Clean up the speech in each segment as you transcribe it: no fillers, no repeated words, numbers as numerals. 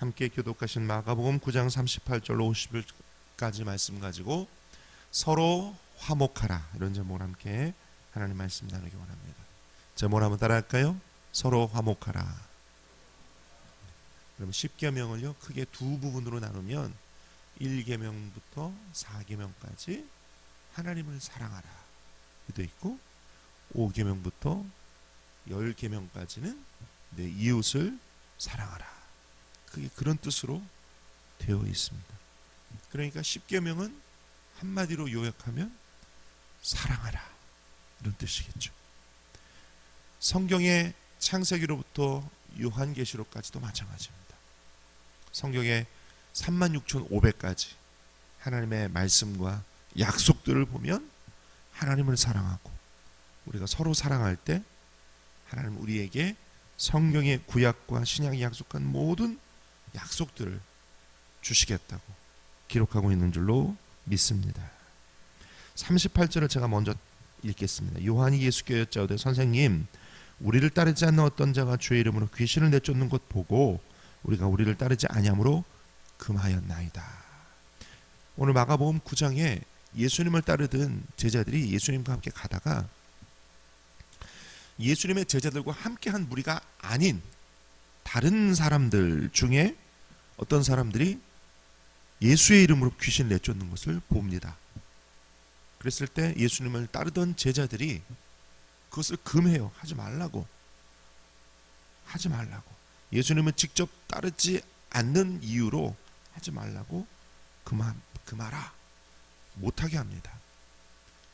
함께 교독하신 마가복음 9장 38절로 50절까지 말씀 가지고 서로 화목하라, 이런 제목으로 함께 하나님 말씀 나누기 원합니다. 제목 한번 따라할까요? 서로 화목하라. 그럼 10계명을요 크게 두 부분으로 나누면 1계명부터 4계명까지 하나님을 사랑하라 도 있고, 5계명부터 10계명까지는 내 이웃을 사랑하라, 그게 그런 뜻으로 되어 있습니다. 그러니까 10계명은 한마디로 요약하면 사랑하라, 이런 뜻이겠죠. 성경의 창세기로부터 요한계시록까지도 마찬가지입니다. 성경의 36,500가지 하나님의 말씀과 약속들을 보면 하나님을 사랑하고 우리가 서로 사랑할 때 하나님 우리에게 성경의 구약과 신약이 약속한 모든 약속들을 주시겠다고 기록하고 있는 줄로 믿습니다. 38절을 제가 먼저 읽겠습니다. 요한이 예수께 여짜오되 선생님, 우리를 따르지 않는 어떤 자가 주의 이름으로 귀신을 내쫓는 것 보고 우리가 우리를 따르지 아니함으로 금하였나이다. 오늘 마가복음 9장에 예수님을 따르던 제자들이 예수님과 함께 가다가 예수님의 제자들과 함께한 무리가 아닌 다른 사람들 중에 어떤 사람들이 예수의 이름으로 귀신을 내쫓는 것을 봅니다. 그랬을 때 예수님을 따르던 제자들이 그것을 금해요. 하지 말라고. 예수님은 직접 따르지 않는 이유로 하지 말라고 금하라, 못하게 합니다.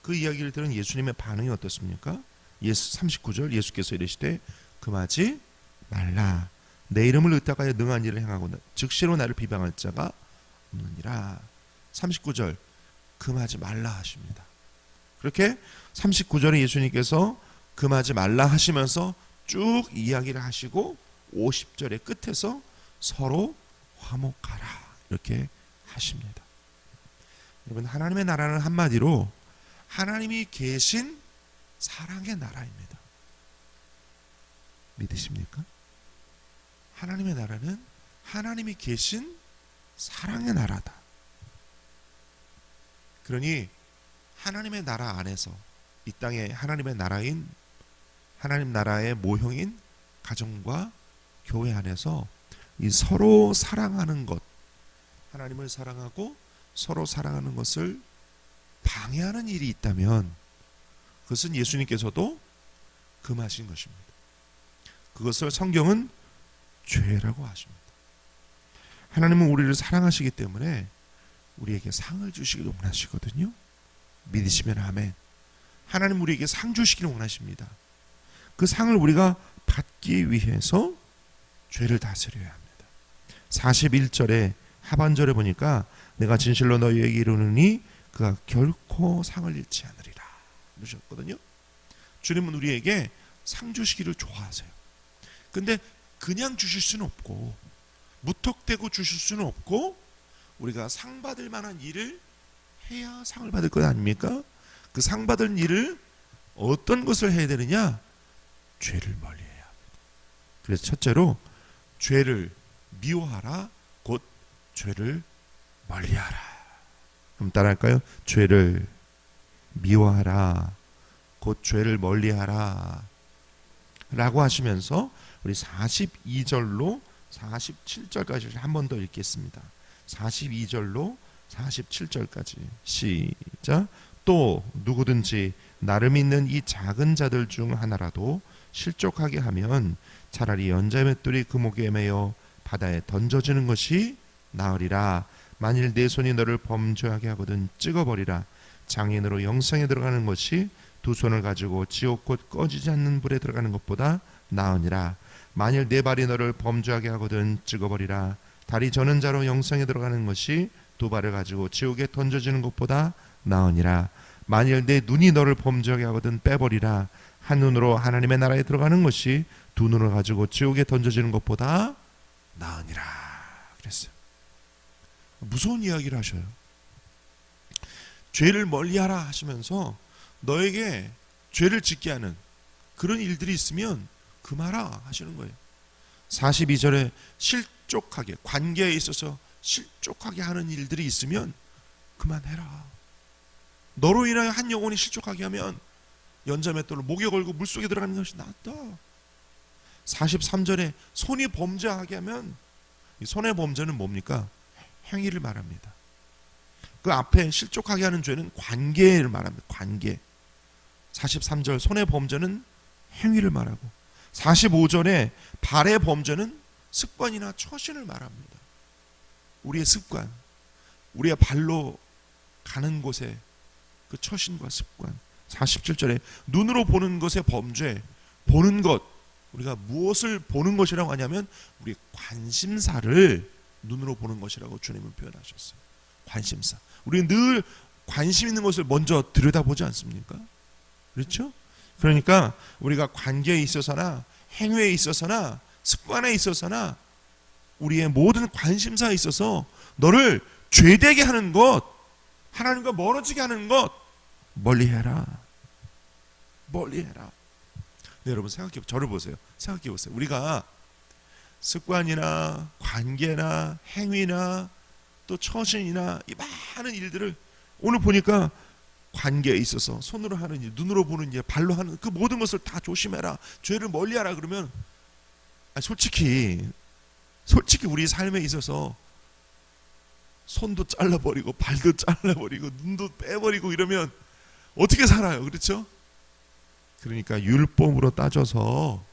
그 이야기를 들은 예수님의 반응이 어떻습니까? 39절 예수께서 이르시되 금하지 말라. 내 이름을 의탁하여 능한 일을 행하고 즉시로 나를 비방할 자가 없느니라. 39절 금하지 말라 하십니다. 그렇게 39절에 예수님께서 금하지 말라 하시면서 쭉 이야기를 하시고 50절의 끝에서 서로 화목하라, 이렇게 하십니다. 여러분, 하나님의 나라는 한마디로 하나님이 계신 사랑의 나라입니다. 믿으십니까? 하나님의 나라는 하나님이 계신 사랑의 나라다. 그러니 하나님의 나라 안에서 이 땅에 하나님의 나라인, 하나님 나라의 모형인 가정과 교회 안에서 이 서로 사랑하는 것, 하나님을 사랑하고 서로 사랑하는 것을 방해하는 일이 있다면 그것은 예수님께서도 금하신 것입니다. 그것을 성경은 죄라고 하십니다. 하나님은 우리를 사랑하시기 때문에 우리에게 상을 주시기를 원하시거든요. 믿으시면 아멘. 하나님 우리에게 상 주시기를 원하십니다. 그 상을 우리가 받기 위해서 죄를 다스려야 합니다. 41절에 하반절에 보니까 내가 진실로 너희에게 이르노니 그가 결코 상을 잃지 않으리라 그러셨거든요. 주님은 우리에게 상 주시기를 좋아하세요. 근데 그냥 주실 수는 없고, 무턱대고 주실 수는 없고, 우리가 상 받을 만한 일을 해야 상을 받을 것 아닙니까? 그 상 받을 일을 어떤 것을 해야 되느냐? 죄를 멀리해야 합니다. 그래서 첫째로 죄를 미워하라, 곧 죄를 멀리하라. 그럼 따라할까요? 죄를 미워하라, 곧 죄를 멀리하라 라고 하시면서 우리 42절로 47절까지 한 번 더 읽겠습니다. 42절로 47절까지 시작. 또 누구든지 나를 믿는 이 작은 자들 중 하나라도 실족하게 하면 차라리 연자 맷돌이 그 목에 매여 바다에 던져지는 것이 나으리라. 만일 내 손이 너를 범죄하게 하거든 찍어버리라. 장인으로 영생에 들어가는 것이 두 손을 가지고 지옥 곧 꺼지지 않는 불에 들어가는 것보다 나으니라. 만일 내 발이 너를 범죄하게 하거든 찍어버리라. 다리 저는 자로 영생에 들어가는 것이 두 발을 가지고 지옥에 던져지는 것보다 나으니라. 만일 내 눈이 너를 범죄하게 하거든 빼버리라. 한 눈으로 하나님의 나라에 들어가는 것이 두 눈을 가지고 지옥에 던져지는 것보다 나으니라 그랬어요. 무서운 이야기를 하셔요. 죄를 멀리하라 하시면서 너에게 죄를 짓게 하는 그런 일들이 있으면 금하라 하시는 거예요. 42절에 실족하게, 관계에 있어서 실족하게 하는 일들이 있으면 그만해라. 너로 인하여 한 영혼이 실족하게 하면 연자맷돌로 목에 걸고 물속에 들어가는 것이 낫다. 43절에 손이 범죄하게 하면, 이 손의 범죄는 뭡니까? 행위를 말합니다. 그 앞에 실족하게 하는 죄는 관계를 말합니다. 관계. 43절 손의 범죄는 행위를 말하고, 45절에 발의 범죄는 습관이나 처신을 말합니다. 우리의 습관, 우리의 발로 가는 곳에 그 처신과 습관. 47절에 눈으로 보는 것의 범죄, 보는 것, 우리가 무엇을 보는 것이라고 하냐면 우리의 관심사를 눈으로 보는 것이라고 주님은 표현하셨어요. 관심사. 우리는 늘 관심 있는 것을 먼저 들여다보지 않습니까? 그렇죠? 그러니까 우리가 관계에 있어서나 행위에 있어서나 습관에 있어서나 우리의 모든 관심사에 있어서 너를 죄되게 하는 것, 하나님과 멀어지게 하는 것 멀리해라. 멀리해라. 네, 여러분 생각해, 저를 보세요. 생각해 보세요. 우리가 습관이나 관계나 행위나 또 처신이나 이 많은 일들을 오늘 보니까 관계에 있어서 손으로 하는 일, 눈으로 보는 일, 발로 하는 그 모든 것을 다 조심해라. 죄를 멀리하라 그러면 솔직히 우리 삶에 있어서 손도 잘라버리고 발도 잘라버리고 눈도 빼버리고 이러면 어떻게 살아요? 그렇죠? 그러니까 율법으로 따져서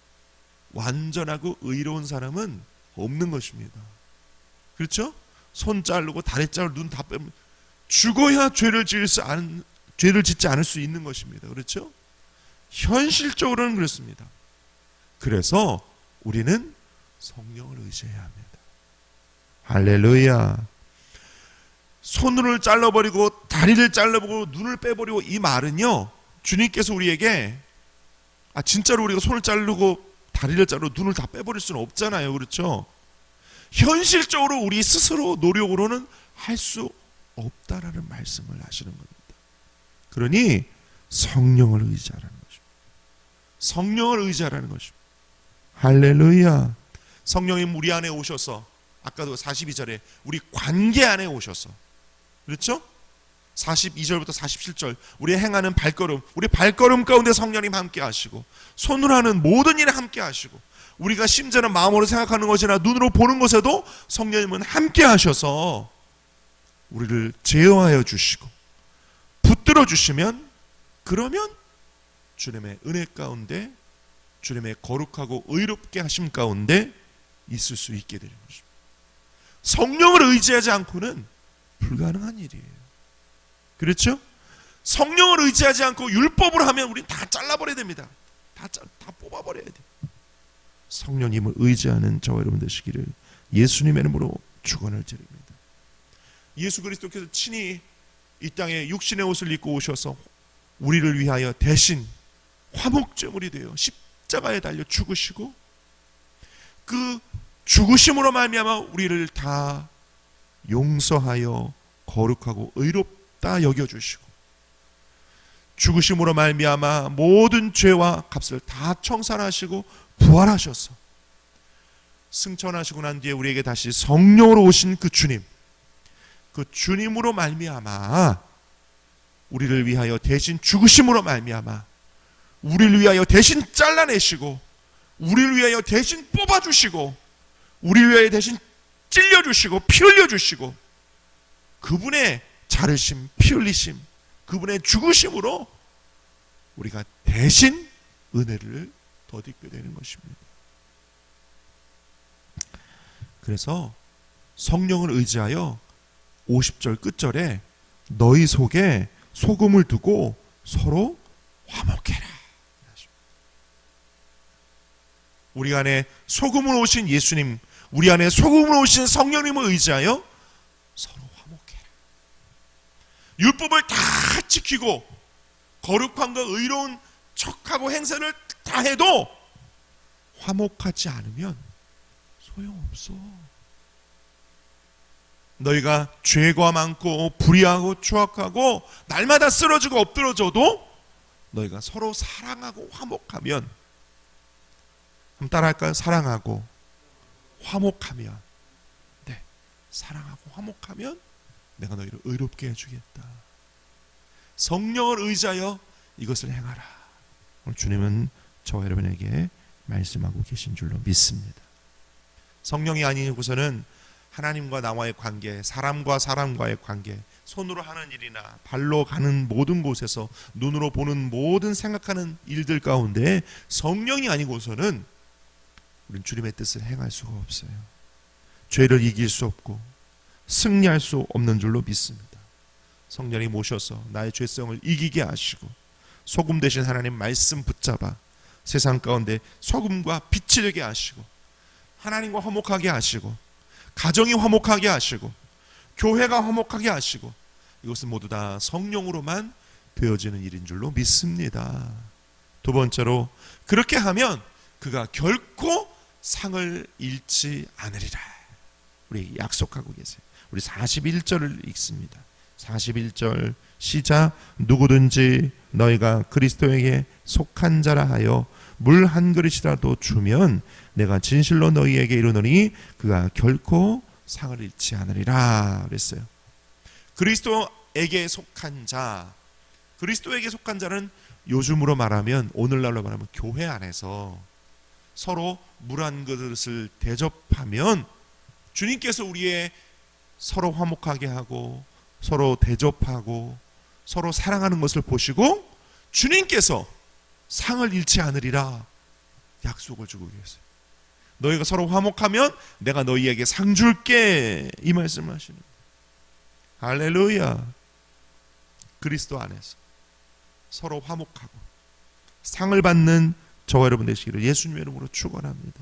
완전하고 의로운 사람은 없는 것입니다. 그렇죠? 손 자르고 다리 자르고 눈 다 빼면 죽어야 죄를 짓지 않을 수 있는 것입니다. 그렇죠? 현실적으로는 그렇습니다. 그래서 우리는 성령을 의지해야 합니다. 할렐루야. 손을 잘라버리고 다리를 잘라버리고 눈을 빼버리고, 이 말은요, 주님께서 우리에게 진짜로 우리가 손을 자르고 다리를 자르고 눈을 다 빼버릴 수는 없잖아요. 그렇죠? 현실적으로 우리 스스로 노력으로는 할 수 없다라는 말씀을 하시는 겁니다. 그러니 성령을 의지하라는 것입니다. 성령을 의지하라는 것입니다. 할렐루야. 성령님 우리 안에 오셔서, 아까도 42절에 우리 관계 안에 오셔서, 그렇죠? 42절부터 47절 우리 행하는 발걸음, 우리 발걸음 가운데 성령님 함께 하시고, 손으로 하는 모든 일에 함께 하시고, 우리가 심지어는 마음으로 생각하는 것이나 눈으로 보는 것에도 성령님은 함께 하셔서 우리를 제어하여 주시고 붙들어 주시면, 그러면 주님의 은혜 가운데, 주님의 거룩하고 의롭게 하심 가운데 있을 수 있게 되는 것입니다. 성령을 의지하지 않고는 불가능한 일이에요. 그렇죠? 성령을 의지하지 않고 율법으로 하면 우리는 다 잘라버려야 됩니다. 다 뽑아버려야 돼요. 성령님을 의지하는 저와 여러분 되시기를 예수님의 이름으로 축원을 드립니다. 예수 그리스도께서 친히 이 땅에 육신의 옷을 입고 오셔서 우리를 위하여 대신 화목제물이 되어 십자가에 달려 죽으시고, 그 죽으심으로 말미암아 우리를 다 용서하여 거룩하고 의롭다 여겨주시고, 죽으심으로 말미암아 모든 죄와 값을 다 청산하시고 부활하셔서 승천하시고 난 뒤에 우리에게 다시 성령으로 오신 그 주님, 그 주님으로 말미암아 우리를 위하여 대신 죽으심으로 말미암아 우리를 위하여 대신 잘라내시고, 우리를 위하여 대신 뽑아주시고, 우리를 위하여 대신 찔려주시고 피 흘려주시고, 그분의 자르심, 피 흘리심, 그분의 죽으심으로 우리가 대신 은혜를 덧입게 되는 것입니다. 그래서 성령을 의지하여 50절 끝절에 너희 속에 소금을 두고 서로 화목해라. 우리 안에 소금으로 오신 예수님, 우리 안에 소금으로 오신 성령님을 의지하여 서로 화목해라. 율법을 다 지키고 거룩함과 의로운 척하고 행세를 다 해도 화목하지 않으면 소용없어. 너희가 죄가 많고 불의하고 추악하고 날마다 쓰러지고 엎드러져도 너희가 서로 사랑하고 화목하면, 한번 따라할까요? 사랑하고 화목하면, 네, 사랑하고 화목하면 내가 너희를 의롭게 해주겠다. 성령을 의지하여 이것을 행하라. 오늘 주님은 저와 여러분에게 말씀하고 계신 줄로 믿습니다. 성령이 아니고서는 하나님과 나와의 관계, 사람과 사람과의 관계, 손으로 하는 일이나 발로 가는 모든 곳에서 눈으로 보는 모든 생각하는 일들 가운데 성령이 아니고서는 우리는 주님의 뜻을 행할 수가 없어요. 죄를 이길 수 없고 승리할 수 없는 줄로 믿습니다. 성령이 모셔서 나의 죄성을 이기게 하시고 소금 되신 하나님 말씀 붙잡아 세상 가운데 소금과 빛이 되게 하시고 하나님과 화목하게 하시고 가정이 화목하게 하시고 교회가 화목하게 하시고 이것은 모두 다 성령으로만 되어지는 일인 줄로 믿습니다. 두 번째로 그렇게 하면 그가 결코 상을 잃지 않으리라. 우리 약속하고 계세요. 우리 41절을 읽습니다. 41절 시작. 누구든지 너희가 그리스도에게 속한 자라 하여 물 한 그릇이라도 주면 내가 진실로 너희에게 이르노니 그가 결코 상을 잃지 않으리라 그랬어요. 그리스도에게 속한 자, 그리스도에게 속한 자는 요즘으로 말하면, 오늘날로 말하면 교회 안에서 서로 물 한 그릇을 대접하면 주님께서 우리의 서로 화목하게 하고 서로 대접하고 서로 사랑하는 것을 보시고 주님께서 상을 잃지 않으리라 약속을 주고 계세요. 너희가 서로 화목하면 내가 너희에게 상 줄게, 이 말씀을 하시는 거예요. 할렐루야. 그리스도 안에서 서로 화목하고 상을 받는 저와 여러분 되시기를 예수님의 이름으로 축원합니다.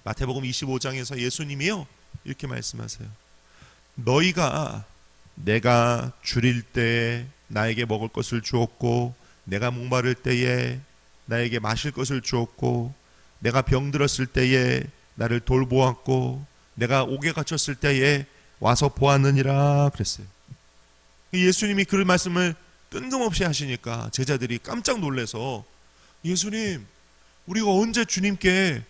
마태복음 25장에서 예수님이요 이렇게 말씀하세요. 너희가 내가 줄일 때 나에게 먹을 것을 주었고 내가 목마를 때에 나에게 마실 것을 주었고 내가 병들었을 때에 나를 돌보았고 내가 옥에 갇혔을 때에 와서 보았느니라 그랬어요. 예수님이 그 말씀을 뜬금없이 하시니까 제자들이 깜짝 놀라서 예수님, 우리가 언제 주님께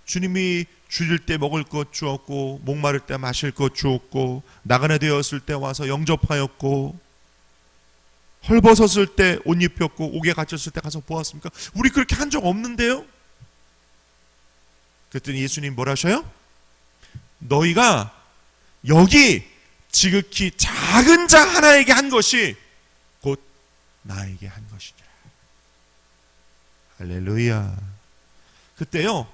주님이 줄일 때 먹을 것 주었고 목마를 때 마실 것 주었고 나그네 되었을 때 와서 영접하였고 헐벗었을 때 옷 입혔고 옥에 갇혔을 때 가서 보았습니까? 우리 그렇게 한 적 없는데요? 그랬더니 예수님 뭐라 하셔요? 너희가 여기 지극히 작은 자 하나에게 한 것이 곧 나에게 한 것이니라. 할렐루야. 그때요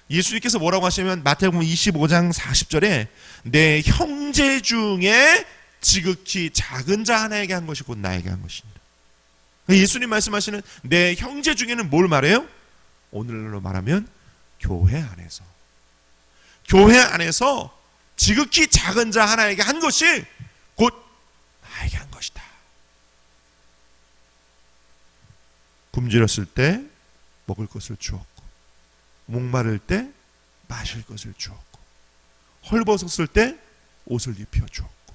예수님께서 뭐라고 하시면 마태복음 25장 40절에 내 형제 중에 지극히 작은 자 하나에게 한 것이 곧 나에게 한 것이니라. 예수님 말씀하시는 내 형제 중에는 뭘 말해요? 오늘날로 말하면 교회 안에서 지극히 작은 자 하나에게 한 것이 곧 나에게 한 것이다. 굶주렸을 때 먹을 것을 주었고 목마를 때 마실 것을 주었고 헐벗었을 때 옷을 입혀 주었고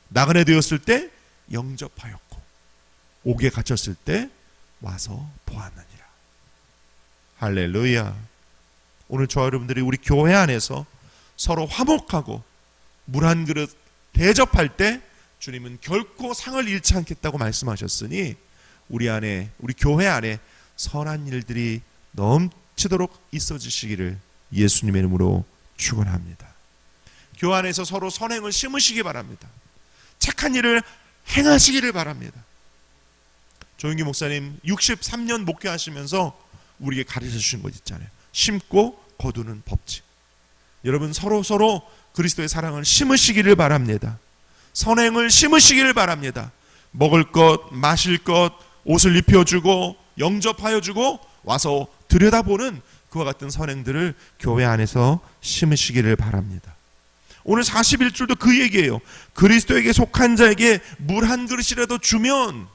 나그네 되었을 때 영접하였고 옥에 갇혔을 때 와서 보았느니라. 할렐루야. 오늘 저와 여러분들이 우리 교회 안에서 서로 화목하고 물 한 그릇 대접할 때 주님은 결코 상을 잃지 않겠다고 말씀하셨으니 우리 안에, 우리 교회 안에 선한 일들이 넘치도록 있어지시기를 예수님의 이름으로 축원합니다. 교회 안에서 서로 선행을 심으시기 바랍니다. 착한 일을 행하시기를 바랍니다. 조영기 목사님 63년 목회하시면서 우리에게 가르쳐 주신 것 있잖아요. 심고 거두는 법칙. 여러분 서로 그리스도의 사랑을 심으시기를 바랍니다. 선행을 심으시기를 바랍니다. 먹을 것, 마실 것, 옷을 입혀주고 영접하여주고 와서 들여다보는 그와 같은 선행들을 교회 안에서 심으시기를 바랍니다. 오늘 41줄도 그 얘기예요. 그리스도에게 속한 자에게 물 한 그릇이라도 주면,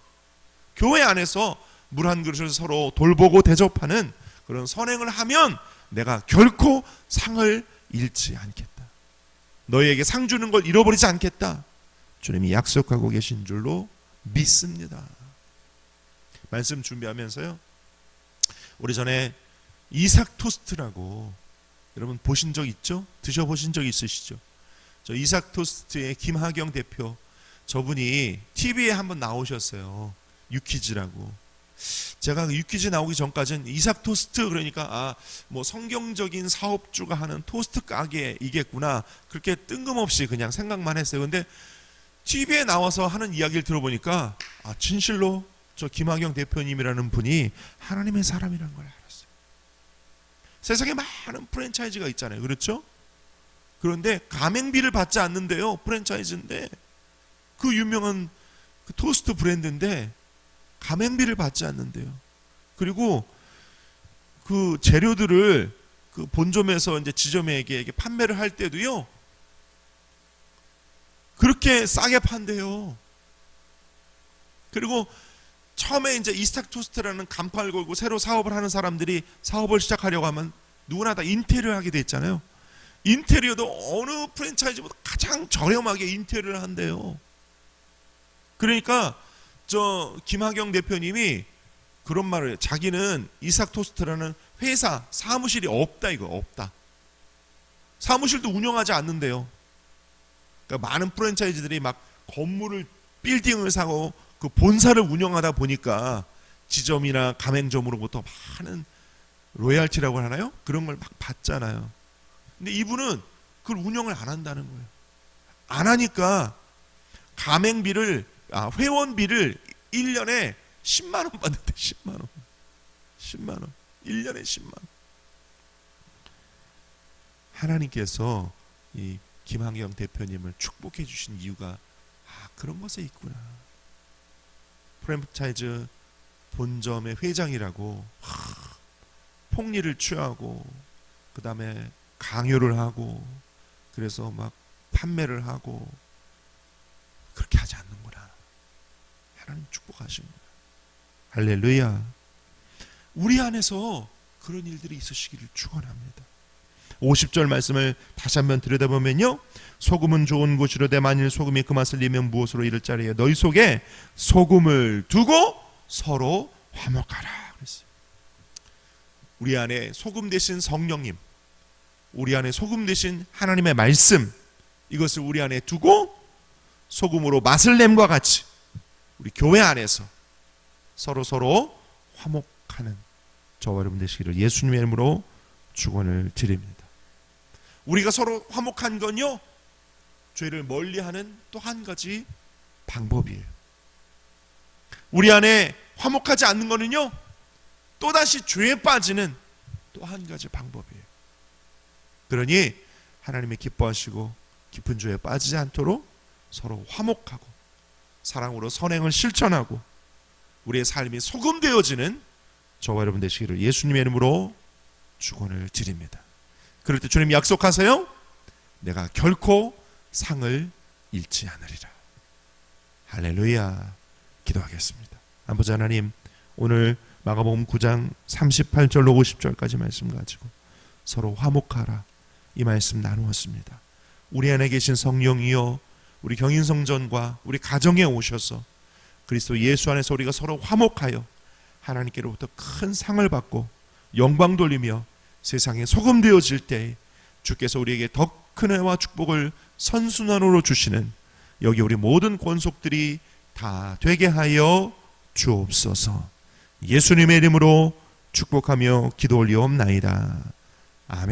교회 안에서 물 한 그릇을 서로 돌보고 대접하는 그런 선행을 하면 내가 결코 상을 잃지 않겠다. 너희에게 상 주는 걸 잃어버리지 않겠다. 주님이 약속하고 계신 줄로 믿습니다. 말씀 준비하면서요, 우리 전에 이삭 토스트라고 여러분 보신 적 있죠? 드셔보신 적 있으시죠? 저 이삭 토스트의 김하경 대표, 저분이 TV에 한번 나오셨어요. 유퀴즈라고. 제가 그 유퀴즈 나오기 전까지는 이삭 토스트 그러니까 뭐 성경적인 사업주가 하는 토스트 가게이겠구나, 그렇게 뜬금없이 그냥 생각만 했어요. 근데 TV에 나와서 하는 이야기를 들어보니까 진실로 저 김하경 대표님이라는 분이 하나님의 사람이라는 걸 알았어요. 세상에 많은 프랜차이즈가 있잖아요. 그렇죠? 그런데 가맹비를 받지 않는데요. 프랜차이즈인데, 그 유명한 그 토스트 브랜드인데 가맹비를 받지 않는데요. 그리고 그 재료들을 그 본점에서 이제 지점에게 판매를 할 때도요, 그렇게 싸게 판대요. 그리고 처음에 이제 이스탁 토스트라는 간판을 걸고 새로 사업을 하는 사람들이 사업을 시작하려고 하면 누구나 다 인테리어를 하게 돼 있잖아요. 인테리어도 어느 프랜차이즈보다 가장 저렴하게 인테리어를 한대요. 그러니까 저 김하경 대표님이 그런 말을 해요. 자기는 이삭 토스트라는 회사 사무실이 없다, 이거 없다. 사무실도 운영하지 않는데요. 그러니까 많은 프랜차이즈들이 막 건물을, 빌딩을 사고 그 본사를 운영하다 보니까 지점이나 가맹점으로부터 많은 로얄티라고 하나요? 그런 걸 막 받잖아요. 근데 이분은 그걸 운영을 안 한다는 거예요. 안 하니까 가맹비를, 회원비를 1년에 10만 원 받는데, 10만 원. 10만 원. 1년에 10만 원. 하나님께서 이 김한경 대표님을 축복해 주신 이유가 그런 것에 있구나. 프랜차이즈 본점의 회장이라고 폭리를 취하고 그 다음에 강요를 하고 그래서 막 판매를 하고 그렇게 하지 않는구나. 하나님 축복하시는구나. 할렐루야. 우리 안에서 그런 일들이 있으시기를 축원합니다. 50절 말씀을 다시 한번 들여다보면요, 소금은 좋은 것이로되 만일 소금이 그 맛을 내면 무엇으로 이를 자리에 너희 속에 소금을 두고 서로 화목하라 그랬어요. 우리 안에 소금 대신 성령님, 우리 안에 소금 대신 하나님의 말씀, 이것을 우리 안에 두고 소금으로 맛을 냄과 같이 우리 교회 안에서 서로 화목하는 저와 여러분 되시기를 예수님의 이름으로 축원을 드립니다. 우리가 서로 화목한 건요, 죄를 멀리하는 또 한 가지 방법이에요. 우리 안에 화목하지 않는 거는요, 또다시 죄에 빠지는 또 한 가지 방법이에요. 그러니 하나님이 기뻐하시고 깊은 죄에 빠지지 않도록 서로 화목하고 사랑으로 선행을 실천하고 우리의 삶이 소금되어지는 저와 여러분 되시기를 예수님의 이름으로 축원을 드립니다. 그럴 때 주님 약속하세요. 내가 결코 상을 잃지 않으리라. 할렐루야. 기도하겠습니다. 아버지 하나님, 오늘 마가복음 9장 38절로 50절까지 말씀 가지고 서로 화목하라, 이 말씀 나누었습니다. 우리 안에 계신 성령이여, 우리 경인성전과 우리 가정에 오셔서 그리스도 예수 안에서 우리가 서로 화목하여 하나님께로부터 큰 상을 받고 영광 돌리며 세상에 소금 되어질 때 주께서 우리에게 더 큰 은혜와 축복을 선순환으로 주시는 여기 우리 모든 권속들이 다 되게 하여 주옵소서. 예수님의 이름으로 축복하며 기도 올리옵나이다. 아멘.